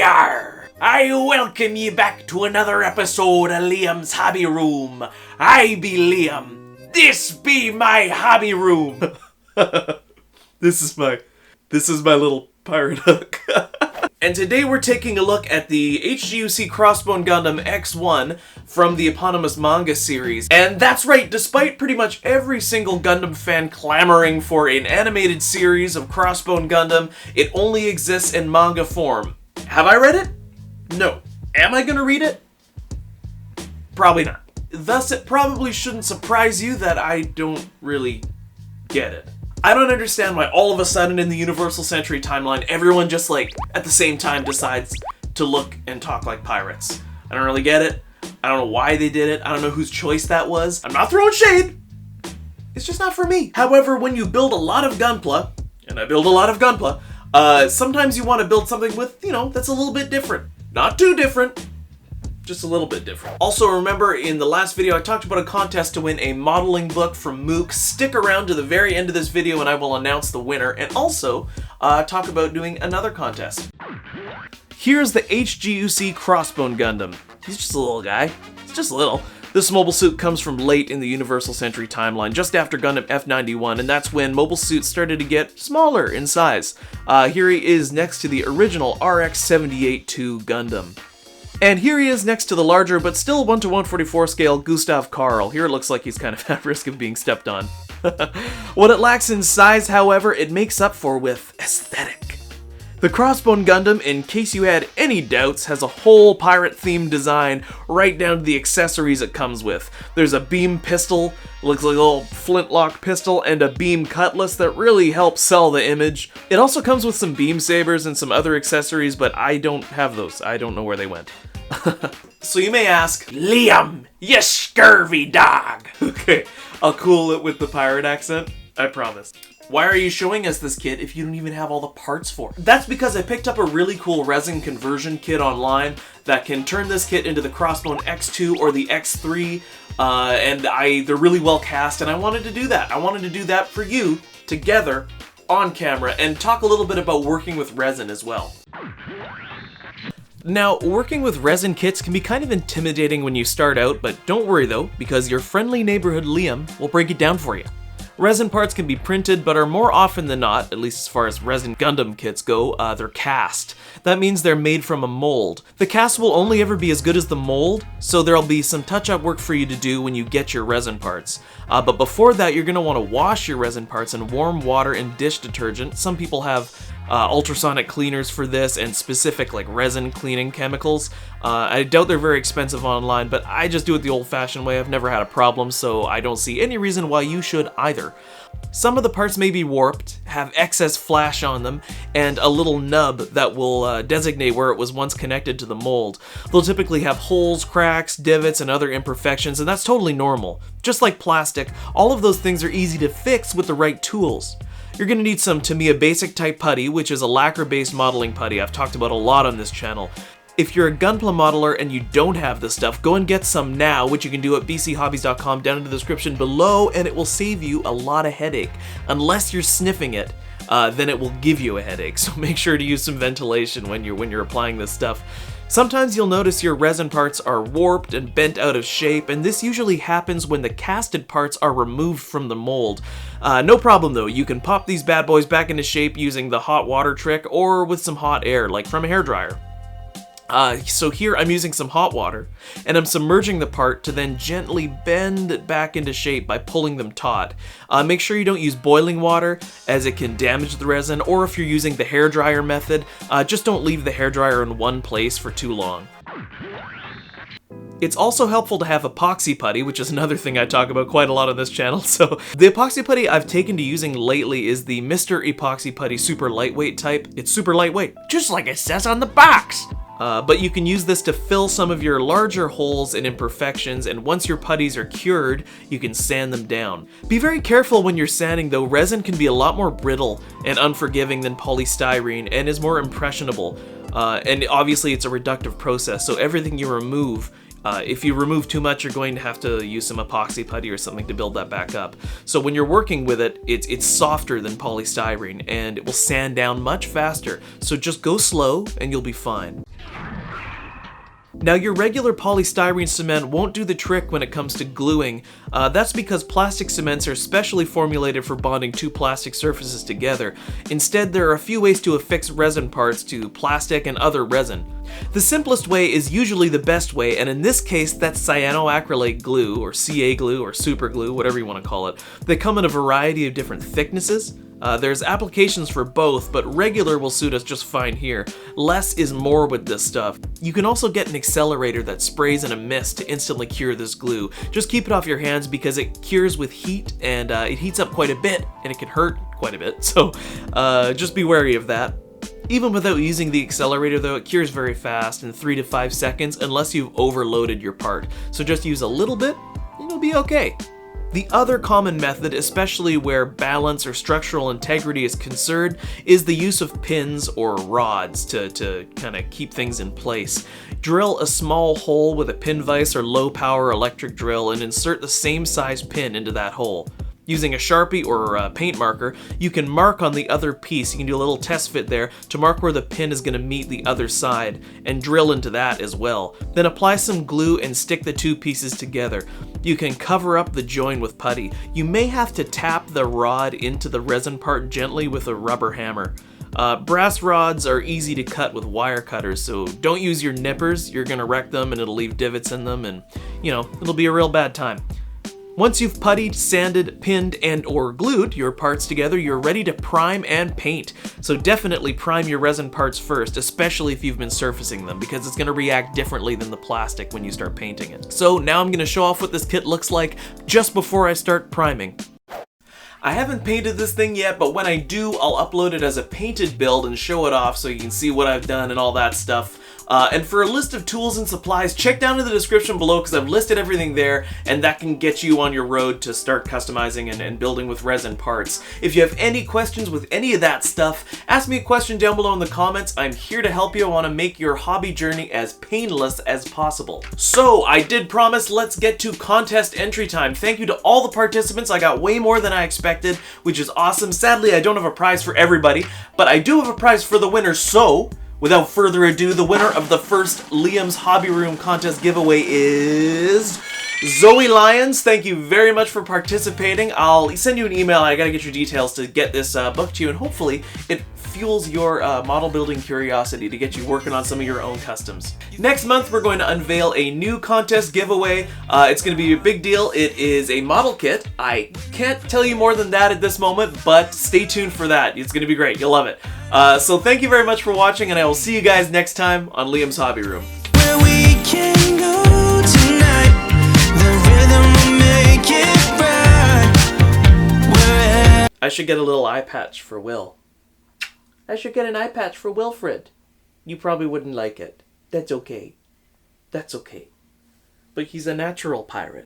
Yar! I welcome ye back to another episode of Liam's Hobby Room. I be Liam. This be my hobby room. This is my little pirate hook. And today we're taking a look at the HGUC Crossbone Gundam X1 from the eponymous manga series. And that's right, despite pretty much every single Gundam fan clamoring for an animated series of Crossbone Gundam, it only exists in manga form. Have I read it? No. Am I gonna read it? Probably not. Thus, it probably shouldn't surprise you that I don't really get it. I don't understand why all of a sudden in the Universal Century timeline, everyone just at the same time decides to look and talk like pirates. I don't really get it. I don't know why they did it. I don't know whose choice that was. I'm not throwing shade. It's just not for me. However, when you build a lot of Gunpla, and I build a lot of Gunpla, sometimes you want to build something with, that's a little bit different. Not too different. Just a little bit different. Also, remember in the last video I talked about a contest to win a modeling book from Mook. Stick around to the very end of this video and I will announce the winner, and also talk about doing another contest. Here's the HGUC Crossbone Gundam. He's just a little guy. He's just little. This mobile suit comes from late in the Universal Century timeline, just after Gundam F91, and that's when mobile suits started to get smaller in size. Here he is next to the original RX-78-2 Gundam. And here he is next to the larger, but still 1:144 scale Gustav Karl. Here it looks like he's kind of at risk of being stepped on. What it lacks in size, however, it makes up for with aesthetic. The Crossbone Gundam, in case you had any doubts, has a whole pirate-themed design right down to the accessories it comes with. There's a beam pistol, looks like a little flintlock pistol, and a beam cutlass that really helps sell the image. It also comes with some beam sabers and some other accessories, but I don't have those. I don't know where they went. So you may ask, Liam, you scurvy dog! Okay, I'll cool it with the pirate accent, I promise. Why are you showing us this kit if you don't even have all the parts for it? That's because I picked up a really cool resin conversion kit online that can turn this kit into the Crossbone X2 or the X3, and they're really well cast, and I wanted to do that. I wanted to do that for you, together, on camera, and talk a little bit about working with resin as well. Now, working with resin kits can be kind of intimidating when you start out, but don't worry though, because your friendly neighborhood Liam will break it down for you. Resin parts can be printed, but are more often than not, at least as far as resin Gundam kits go, they're cast. That means they're made from a mold. The cast will only ever be as good as the mold, so there'll be some touch-up work for you to do when you get your resin parts. But before that, you're going to want to wash your resin parts in warm water and dish detergent. Some people have ultrasonic cleaners for this and specific resin cleaning chemicals. I doubt they're very expensive online, but I just do it the old-fashioned way. I've never had a problem, so I don't see any reason why you should either. Some of the parts may be warped, have excess flash on them, and a little nub that will designate where it was once connected to the mold. They'll typically have holes, cracks, divots, and other imperfections, and that's totally normal. Just like plastic, all of those things are easy to fix with the right tools. You're going to need some Tamiya Basic Type Putty, which is a lacquer-based modeling putty I've talked about a lot on this channel. If you're a Gunpla modeler and you don't have this stuff, go and get some now, which you can do at bchobbies.com down in the description below, and it will save you a lot of headache. Unless you're sniffing it, then it will give you a headache, so make sure to use some ventilation when you're applying this stuff. Sometimes you'll notice your resin parts are warped and bent out of shape, and this usually happens when the casted parts are removed from the mold. No problem though, you can pop these bad boys back into shape using the hot water trick or with some hot air, like from a hairdryer. So here I'm using some hot water, and I'm submerging the part to then gently bend it back into shape by pulling them taut. Make sure you don't use boiling water, as it can damage the resin, or if you're using the hairdryer method, just don't leave the hairdryer in one place for too long. It's also helpful to have epoxy putty, which is another thing I talk about quite a lot on this channel. So the epoxy putty I've taken to using lately is the Mr. Epoxy Putty Super Lightweight type. It's super lightweight, just like it says on the box. But you can use this to fill some of your larger holes and imperfections, and once your putties are cured, you can sand them down. Be very careful when you're sanding though. Resin can be a lot more brittle and unforgiving than polystyrene and is more impressionable. And obviously it's a reductive process, so everything you remove, if you remove too much, you're going to have to use some epoxy putty or something to build that back up. So when you're working with it, it's softer than polystyrene and it will sand down much faster. So just go slow and you'll be fine. Now, your regular polystyrene cement won't do the trick when it comes to gluing. That's because plastic cements are specially formulated for bonding two plastic surfaces together. Instead, there are a few ways to affix resin parts to plastic and other resin. The simplest way is usually the best way, and in this case, that's cyanoacrylate glue, or CA glue, or super glue, whatever you want to call it. They come in a variety of different thicknesses. There's applications for both, but regular will suit us just fine here. Less is more with this stuff. You can also get an accelerator that sprays in a mist to instantly cure this glue. Just keep it off your hands because it cures with heat, and it heats up quite a bit, and it can hurt quite a bit, so just be wary of that. Even without using the accelerator though, it cures very fast in 3 to 5 seconds unless you've overloaded your part. So just use a little bit, and it'll be okay. The other common method, especially where balance or structural integrity is concerned, is the use of pins or rods to kind of keep things in place. Drill a small hole with a pin vise or low power electric drill and insert the same size pin into that hole. Using a Sharpie or a paint marker, you can mark on the other piece. You can do a little test fit there to mark where the pin is going to meet the other side and drill into that as well. Then apply some glue and stick the two pieces together. You can cover up the join with putty. You may have to tap the rod into the resin part gently with a rubber hammer. Brass rods are easy to cut with wire cutters, so don't use your nippers. You're going to wreck them and it'll leave divots in them, and it'll be a real bad time. Once you've puttied, sanded, pinned, and or glued your parts together, you're ready to prime and paint. So definitely prime your resin parts first, especially if you've been surfacing them, because it's going to react differently than the plastic when you start painting it. So now I'm going to show off what this kit looks like just before I start priming. I haven't painted this thing yet, but when I do, I'll upload it as a painted build and show it off so you can see what I've done and all that stuff. And for a list of tools and supplies, check down in the description below because I've listed everything there, and that can get you on your road to start customizing and building with resin parts. If you have any questions with any of that stuff, ask me a question down below in the comments. I'm here to help you. I want to make your hobby journey as painless as possible. So, I did promise, let's get to contest entry time. Thank you to all the participants. I got way more than I expected, which is awesome. Sadly, I don't have a prize for everybody, but I do have a prize for the winner, so without further ado, the winner of the first Liam's Hobby Room contest giveaway is Zoe Lyons. Thank you very much for participating. I'll send you an email. I gotta get your details to get this booked to you, and hopefully it fuels your model building curiosity to get you working on some of your own customs. Next month, we're going to unveil a new contest giveaway. It's going to be a big deal. It is a model kit. I can't tell you more than that at this moment, but stay tuned for that. It's going to be great. You'll love it. So thank you very much for watching, and I will see you guys next time on Liam's Hobby Room. Where we can go tonight, the rhythm will make it right. I should get a little eye patch for Will. I should get an eye patch for Wilfred. You probably wouldn't like it. That's okay. That's okay. But he's a natural pirate.